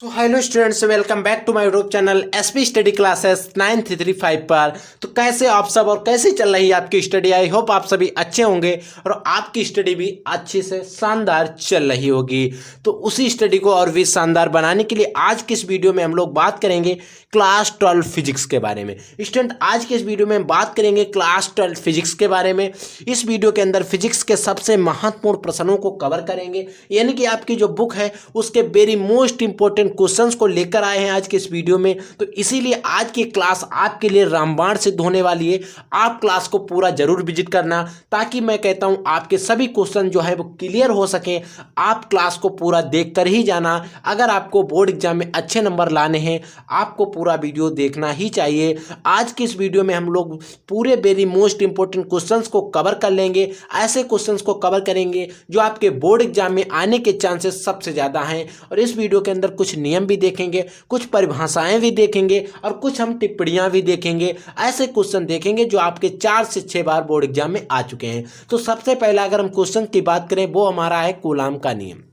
तो hello students, welcome back to my YouTube channel SP study classes 9335 पर। तो कैसे आप सब और कैसे चल रही है आपकी स्टडी? आई होप आप सभी अच्छे होंगे और आपकी स्टडी भी अच्छी से शानदार चल रही होगी। तो उसी स्टडी को और भी शानदार बनाने के लिए आज की इस वीडियो में हम लोग बात करेंगे क्लास 12 फिजिक्स के बारे में। स्टूडेंट, आज के इस वीडियो में हम बात करेंगे क्लास 12 फिजिक्स के बारे में। इस वीडियो के अंदर फिजिक्स के सबसे महत्वपूर्ण प्रश्नों को कवर करेंगे, यानी कि आपकी जो बुक है उसके वेरी मोस्ट इंपॉर्टेंट क्वेश्चंस को लेकर आए हैं आज के इस वीडियो में। तो इसीलिए आज की क्लास आपके लिए रामबाण सिद्ध होने वाली है। आप क्लास को पूरा जरूर विजिट करना, ताकि मैं कहता हूं आपके सभी क्वेश्चन जो है वो क्लियर हो सके। आप क्लास को पूरा देख कर ही जाना। अगर आपको बोर्ड एग्जाम में अच्छे नंबर लाने हैं, आपको पूरा वीडियो देखना ही चाहिए। आज की इस वीडियो में हम लोग पूरे वेरी मोस्ट इंपॉर्टेंट क्वेश्चंस को कवर कर लेंगे। ऐसे क्वेश्चंस को कवर करेंगे जो आपके बोर्ड एग्जाम में आने के चांसेस सबसे ज़्यादा हैं। और इस वीडियो के अंदर कुछ नियम भी देखेंगे, कुछ परिभाषाएं भी देखेंगे और कुछ हम टिप्पणियां भी देखेंगे। ऐसे क्वेश्चन देखेंगे जो आपके 4 से 6 बार बोर्ड एग्जाम में आ चुके हैं। तो सबसे पहला अगर हम क्वेश्चन की बात करें, वो हमारा है कूलाम का नियम।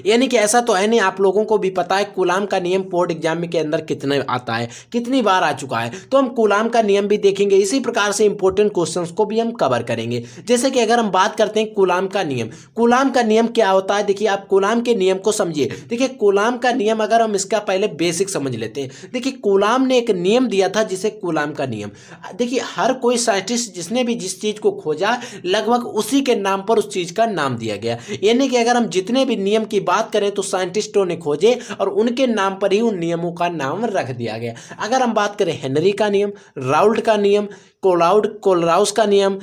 यानी कि ऐसा तो है नहीं, आप लोगों को भी पता है कूलाम का नियम बोर्ड एग्जाम के अंदर कितने आता है, कितनी बार आ चुका है। तो हम कूलाम का नियम भी देखेंगे। इसी प्रकार से इंपॉर्टेंट क्वेश्चंस को भी हम कवर करेंगे। जैसे कि अगर हम बात करते हैं कूलाम का नियम, कूलाम का नियम क्या होता है? देखिए, आप कूलाम के नियम को समझिए। देखिए, कूलाम का नियम अगर हम इसका पहले बेसिक समझ लेते हैं। देखिए, कूलाम ने एक नियम दिया था जिसे कूलाम का नियम। देखिए, हर कोई साइंटिस्ट जिसने भी जिस चीज को खोजा, लगभग उसी के नाम पर उस चीज का नाम दिया गया। यानी कि अगर हम जितने भी नियम की बात करें तो साइंटिस्टों ने खोजे और उनके नाम पर ही उन नियमों का नाम रख दिया गया। अगर हम बात करें हेनरी का नियम, राउल्ट का नियम, कोलराउस का नियम,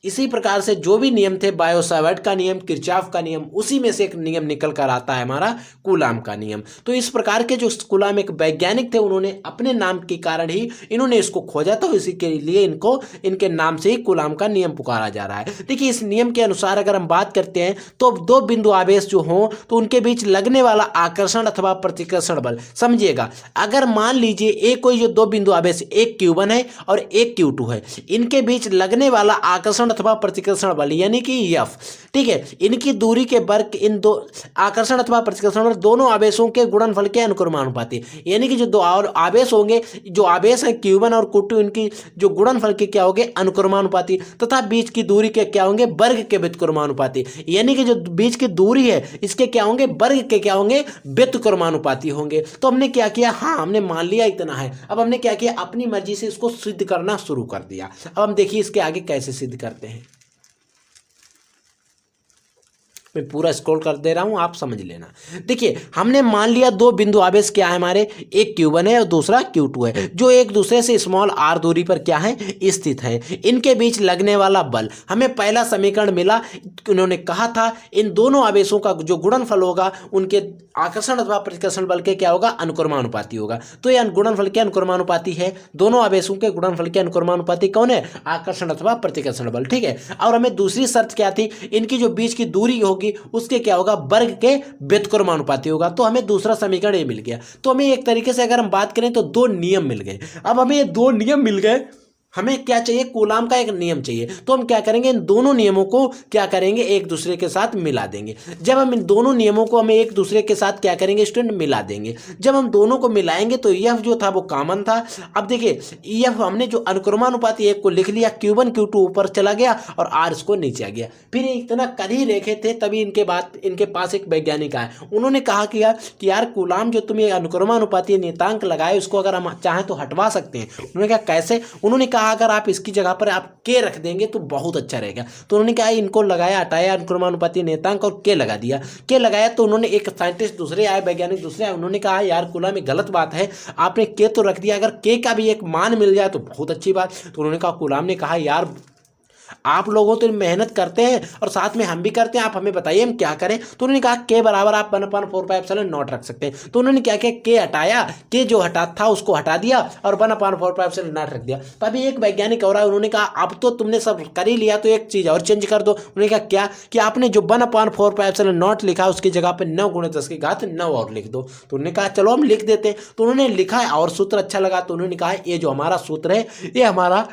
इसी प्रकार से जो भी नियम थे, बायो-सावर्ट का नियम, किरचॉफ का नियम, उसी में से एक नियम निकल कर आता है हमारा कूलाम का नियम। तो इस प्रकार के जो कूलाम एक वैज्ञानिक थे, उन्होंने अपने नाम के कारण ही इन्होंने इसको खोजा, तो इसी के लिए इनको इनके नाम से ही कूलाम का नियम पुकारा जा रहा है। देखिए, इस नियम के अनुसार अगर हम बात करते हैं तो दो बिंदु आवेश जो हों तो उनके बीच लगने वाला आकर्षण अथवा प्रतिकर्षण बल, समझिएगा। अगर मान लीजिए एक कोई जो दो बिंदु आवेश, एक Q1 है और एक Q2 है, इनके बीच लगने वाला आकर्षण अथवा प्रतिकर्षण बल यानी कि F, ठीक है, इनकी दूरी के वर्ग इन दो आकर्षण अथवा प्रतिकर्षण बल दोनों आवेशों के गुणनफल के अनुक्रमानुपाती। यानी कि जो दो और आवेश होंगे, जो आवेश हैं Q1 और Q2, इनकी जो गुणनफल के क्या होंगे? अनुक्रमानुपाती। तथा बीच की दूरी के क्या होंगे? वर्ग के व्युत्क्रमानुपाती। यानी कि जो बीच की दूरी है इसके क्या होंगे? वर्ग के क्या होंगे? व्युत्क्रमानुपाती होंगे। तो हमने क्या किया? हाँ, हमने मान लिया इतना है। अब हमने क्या किया? अपनी मर्जी से इसको सिद्ध करना शुरू कर दिया। अब हम देखिए इसके आगे कैसे सिद्ध करते हैं। मैं पूरा स्क्रॉल कर दे रहा हूं, आप समझ लेना। देखिए, हमने मान लिया दो बिंदु आवेश क्या है हमारे, एक Q1 है और दूसरा Q2 है, जो एक दूसरे से स्मॉल r दूरी पर क्या है? स्थित है। इनके बीच लगने वाला बल, हमें पहला समीकरण मिला। उन्होंने कहा था इन दोनों आवेशों का जो गुणनफल होगा उनके आकर्षण अथवा प्रतिकर्षण बल के क्या होगा? अनुक्रमानुपाती होगा। तो यह गुणनफल के अनुक्रमानुपाती है। दोनों आवेशों के गुणनफल के अनुक्रमानुपाती कौन है? आकर्षण अथवा प्रतिकर्षण बल, ठीक है। और हमें दूसरी शर्त क्या थी? इनकी जो बीच की दूरी होगी उसके क्या होगा? वर्ग के व्युत्क्रमानुपाती होगा। तो हमें दूसरा समीकरण ये मिल गया। तो हमें एक तरीके से अगर हम बात करें तो दो नियम मिल गए। अब हमें ये दो नियम मिल गए, हमें क्या चाहिए? कूलाम का एक नियम चाहिए। तो हम क्या करेंगे? इन दोनों नियमों को क्या करेंगे? एक दूसरे के साथ मिला देंगे। जब हम इन दोनों नियमों को हमें एक दूसरे के साथ क्या करेंगे स्टूडेंट? मिला देंगे। जब हम दोनों को मिलाएंगे तो F जो था वो कॉमन था। अब देखिए, F हमने जो अनुक्रमानुपाती एक को लिख लिया, Q1 Q2 ऊपर चला गया और R इसको नीचे आ गया। फिर इतना कर ही रेखे थे, तभी इनके पास एक वैज्ञानिक आए। उन्होंने कहा कि यार कूलाम जो तुम ये अनुक्रमानुपाती नियतांक लगाए, उसको अगर हम चाहें तो हटवा सकते हैं। उन्होंने कहा कैसे? उन्होंने कहा अगर आप इसकी जगह पर आप के रख देंगे तो बहुत अच्छा रहेगा। तो उन्होंने कहा इनको लगाया, हटाया अनुक्रमानुपाती नियतांक और के लगा दिया। के लगाया तो उन्होंने एक साइंटिस्ट दूसरे आए, वैज्ञानिक दूसरे आए, उन्होंने कहा यार कूलाम में गलत बात है, आपने के तो रख दिया, अगर के का भी एक मान मिल जाए तो बहुत अच्छी बात। तो उन्होंने कहा, कूलाम ने कहा यार आप लोगों तो मेहनत करते हैं और साथ में हम भी करते हैं, आप हमें बताइए हम क्या करें। तो उन्होंने कहा के बराबर आप 1/4πε0 रख सकते हैं। तो उन्होंने क्या किया? के हटाया, के जो हटा था उसको हटा दिया और 1/4πε0 रख दिया। तभी एक वैज्ञानिक और आया, उन्होंने कहा अब तो तुमने सब कर ही लिया, तो एक चीज़ और चेंज कर दो। उन्होंने कहा क्या? कि आपने जो 1/4πε0 लिखा उसकी जगह पर 9 × 10⁻9 और लिख दो। तो उन्होंने कहा चलो हम लिख देते हैं। तो उन्होंने लिखा और सूत्र अच्छा लगा, तो उन्होंने कहा ये जो हमारा सूत्र है ये हमारा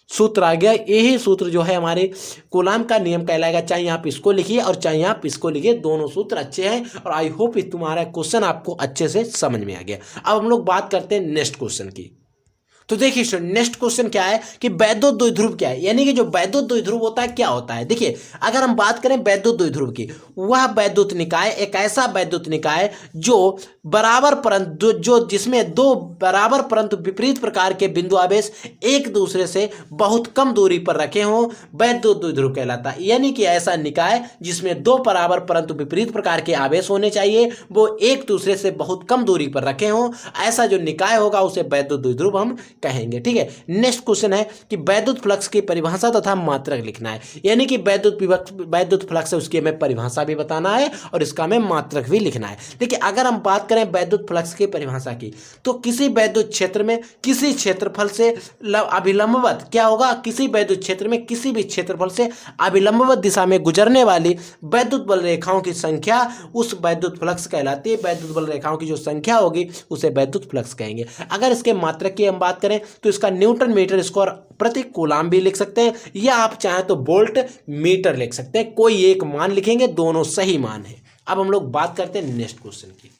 सूत्र आ गया। यही सूत्र जो है हमारे कूलाम का नियम कहलाएगा। चाहे आप इसको लिखिए और चाहे आप इसको लिखिए, दोनों सूत्र अच्छे हैं और आई होप तुम्हारा क्वेश्चन आपको अच्छे से समझ में आ गया। अब हम लोग बात करते हैं नेक्स्ट क्वेश्चन की। तो देखिए स्टूडेंट, नेक्स्ट क्वेश्चन क्या है कि वैद्युत द्विध्रुव क्या है, यानी कि जो वैद्युत द्विध्रुव होता है क्या होता है। देखिए अगर हम बात करें वैद्युत द्विध्रुव की, वह वैद्युत निकाय एक ऐसा वैद्युत निकाय जो बराबर परंतु जिसमें दो बराबर परंतु विपरीत प्रकार के बिंदु आवेश एक दूसरे से बहुत कम दूरी पर रखे हों, वैद्युत द्विध्रुव कहलाता है। यानी कि ऐसा निकाय जिसमें दो बराबर परंतु विपरीत प्रकार के आवेश होने चाहिए, वो एक दूसरे से बहुत कम दूरी पर रखे हों, ऐसा जो निकाय होगा उसे वैद्युत द्विध्रुव हम कहेंगे। ठीक है, नेक्स्ट क्वेश्चन है कि वैद्युत फ्लक्स की परिभाषा तथा मात्रक लिखना है। यानी कि वैद्युत फ्लक्स है उसकी हमें परिभाषा भी बताना है और इसका हमें मात्रक भी लिखना है। देखिए अगर हम बात करें वैद्युत फ्लक्स की परिभाषा की, तो किसी वैद्युत क्षेत्र में किसी क्षेत्रफल से अभिलंबवत क्या होगा, किसी वैद्युत क्षेत्र में किसी भी क्षेत्रफल से अभिलंबवत दिशा में गुजरने वाली वैद्युत बल रेखाओं की संख्या उस वैद्युत फ्लक्स कहलाती है। वैद्युत बल रेखाओं की जो संख्या होगी उसे वैद्युत फ्लक्स कहेंगे। अगर इसके मात्रक की हम बात करें तो इसका न्यूटन मीटर स्क्वायर प्रति कूलाम भी लिख सकते हैं, या आप चाहें तो वोल्ट मीटर लिख सकते हैं। कोई एक मान लिखेंगे, दोनों सही मान है। अब हम लोग बात करते हैं नेक्स्ट क्वेश्चन की।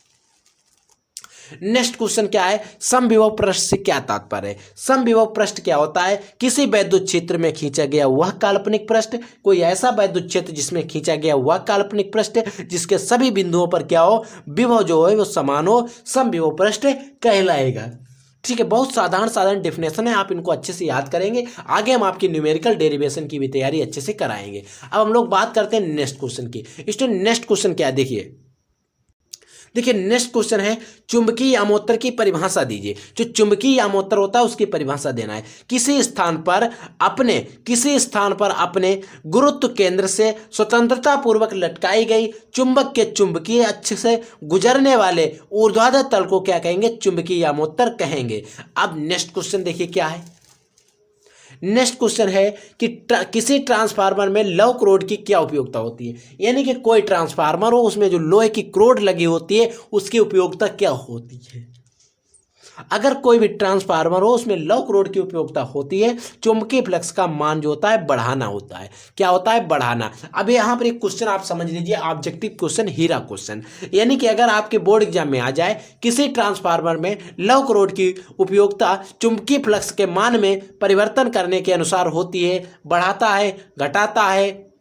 नेक्स्ट क्वेश्चन क्या है, समविभव पृष्ठ से क्या तात्पर्य है। समविभव पृष्ठ क्या होता है, किसी वैद्युत क्षेत्र में खींचा गया वह काल्पनिक पृष्ठ, कोई ऐसा वैद्युत क्षेत्र जिसमें खींचा गया वह काल्पनिक पृष्ठ जिसके सभी बिंदुओं पर क्या हो, विभव जो है वो समान हो, समविभव पृष्ठ कहलाएगा। ठीक है, बहुत साधारण डेफिनेशन है, आप इनको अच्छे से याद करेंगे। आगे हम आपकी न्यूमेरिकल डेरिवेशन की भी तैयारी अच्छे से कराएंगे। अब हम लोग बात करते हैं नेक्स्ट क्वेश्चन की। स्टूडेंट नेक्स्ट क्वेश्चन क्या है, देखिए नेक्स्ट क्वेश्चन है चुंबकीय यामोत्तर की परिभाषा दीजिए। जो चुंबकीय यामोत्तर होता है उसकी परिभाषा देना है। किसी स्थान पर अपने गुरुत्व केंद्र से स्वतंत्रता पूर्वक लटकाई गई चुंबक के चुंबकीय अक्ष से गुजरने वाले ऊर्ध्वाधर तल को क्या कहेंगे, चुंबकीय यामोत्तर कहेंगे। अब नेक्स्ट क्वेश्चन देखिए क्या है। नेक्स्ट क्वेश्चन है कि किसी ट्रांसफार्मर में लौह क्रोड की क्या उपयोगिता होती है। यानी कि कोई ट्रांसफार्मर हो उसमें जो लोहे की क्रोड लगी होती है उसकी उपयोगिता क्या होती है। अगर कोई भी ट्रांसफार्मर हो उसमें लौह क्रोड की उपयोगिता होती है, चुंबकीय फ्लक्स का मान जो होता है बढ़ाना होता है। क्या होता है, बढ़ाना। अब यहाँ पर एक क्वेश्चन आप समझ लीजिए, ऑब्जेक्टिव क्वेश्चन, हीरा क्वेश्चन। यानी कि अगर आपके बोर्ड एग्जाम में आ जाए किसी ट्रांसफार्मर में लौह क्रोड की उपयोगिता चुंबकीय फ्लक्स के मान में परिवर्तन करने के अनुसार होती है, बढ़ाता है, घटाता है,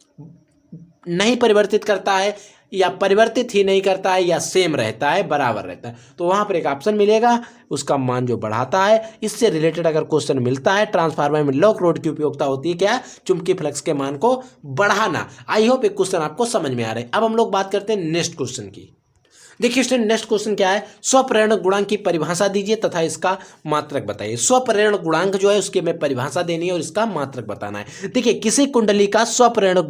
नहीं परिवर्तित करता है, या परिवर्तित ही नहीं करता है, या सेम रहता है, बराबर रहता है, तो वहां पर एक ऑप्शन मिलेगा उसका मान जो बढ़ाता है। इससे रिलेटेड अगर क्वेश्चन मिलता है, ट्रांसफार्मर में लौह क्रोड की उपयोगिता होती है क्या, चुंबकीय फ्लक्स के मान को बढ़ाना। आई होप एक क्वेश्चन आपको समझ में आ रहा है। अब हम लोग बात करते हैं नेक्स्ट क्वेश्चन की। देखिए स्टूडेंट नेक्स्ट क्वेश्चन क्या है, स्वप्रेरण गुणांक की परिभाषा दीजिए तथा इसका मात्रक बताइए। स्वप्रेरण गुणांक जो है उसकी हमें परिभाषा देनी है और इसका मात्रक बताना है। देखिए किसी कुंडली का स्वप्रेरण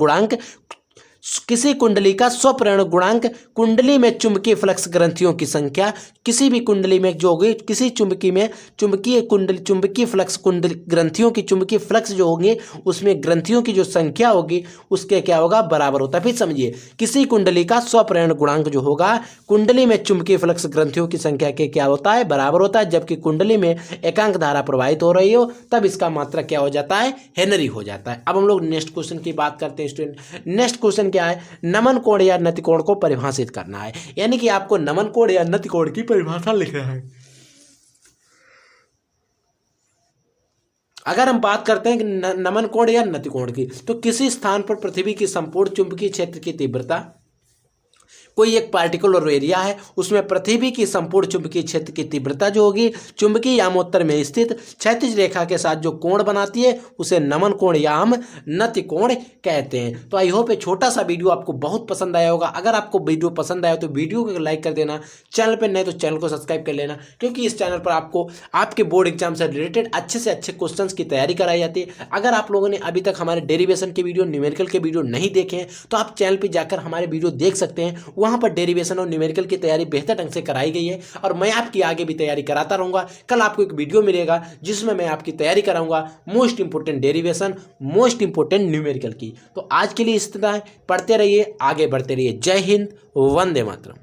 गुणांक कुंडली में चुंबकीय फ्लक्स ग्रंथियों की संख्या, किसी भी कुंडली में जो होगी, किसी चुंबकीय फ्लक्स कुंडली ग्रंथियों की चुंबकीय फ्लक्स जो होंगे उसमें ग्रंथियों की जो संख्या होगी उसके क्या होगा, बराबर होता है। फिर समझिए, किसी कुंडली का स्वप्रेरण गुणांक जो होगा कुंडली में चुंबकीय फ्लक्स ग्रंथियों की संख्या के क्या होता है, बराबर होता है। जबकि कुंडली में एकांक धारा प्रवाहित हो रही हो तब इसका मात्रक क्या हो जाता है, हेनरी हो जाता है। अब हम लोग नेक्स्ट क्वेश्चन की बात करते हैं स्टूडेंट। नेक्स्ट क्वेश्चन क्या है, नमन कोण या नति कोण को परिभाषित करना है। यानी कि आपको नमन कोण या नति कोण की परिभाषा लिखना है। अगर हम बात करते हैं कि नमन कोण या नति कोण की, तो किसी स्थान पर पृथ्वी की संपूर्ण चुंबकीय क्षेत्र की तीव्रता, कोई एक पार्टिकुलर एरिया है उसमें पृथ्वी की संपूर्ण चुंबकीय क्षेत्र की तीव्रता जो होगी चुंबकीय यामोत्तर में स्थित क्षैतिज रेखा के साथ जो कोण बनाती है उसे नमन कोण या हम नति कोण कहते हैं। तो आई होप ये छोटा सा वीडियो आपको बहुत पसंद आया होगा। अगर आपको वीडियो पसंद आया तो वीडियो को लाइक कर देना, चैनल पर नए तो चैनल को सब्सक्राइब कर लेना, क्योंकि इस चैनल पर आपको आपके बोर्ड एग्जाम से रिलेटेड अच्छे से अच्छे क्वेश्चन की तैयारी कराई जाती है। अगर आप लोगों ने अभी तक हमारे डेरिवेशन के वीडियो, न्यूमेरिकल के वीडियो नहीं देखे हैं तो आप चैनल पर जाकर हमारे वीडियो देख सकते हैं। वहां पर डेरिवेशन और न्यूमेरिकल की तैयारी बेहतर ढंग से कराई गई है और मैं आपकी आगे भी तैयारी कराता रहूंगा। कल आपको एक वीडियो मिलेगा जिसमें मैं आपकी तैयारी कराऊंगा most important derivation, most important numerical की। तो आज के लिए इस तरह पढ़ते रहिए, आगे बढ़ते रहिए। जय हिंद, वंदे मातरम।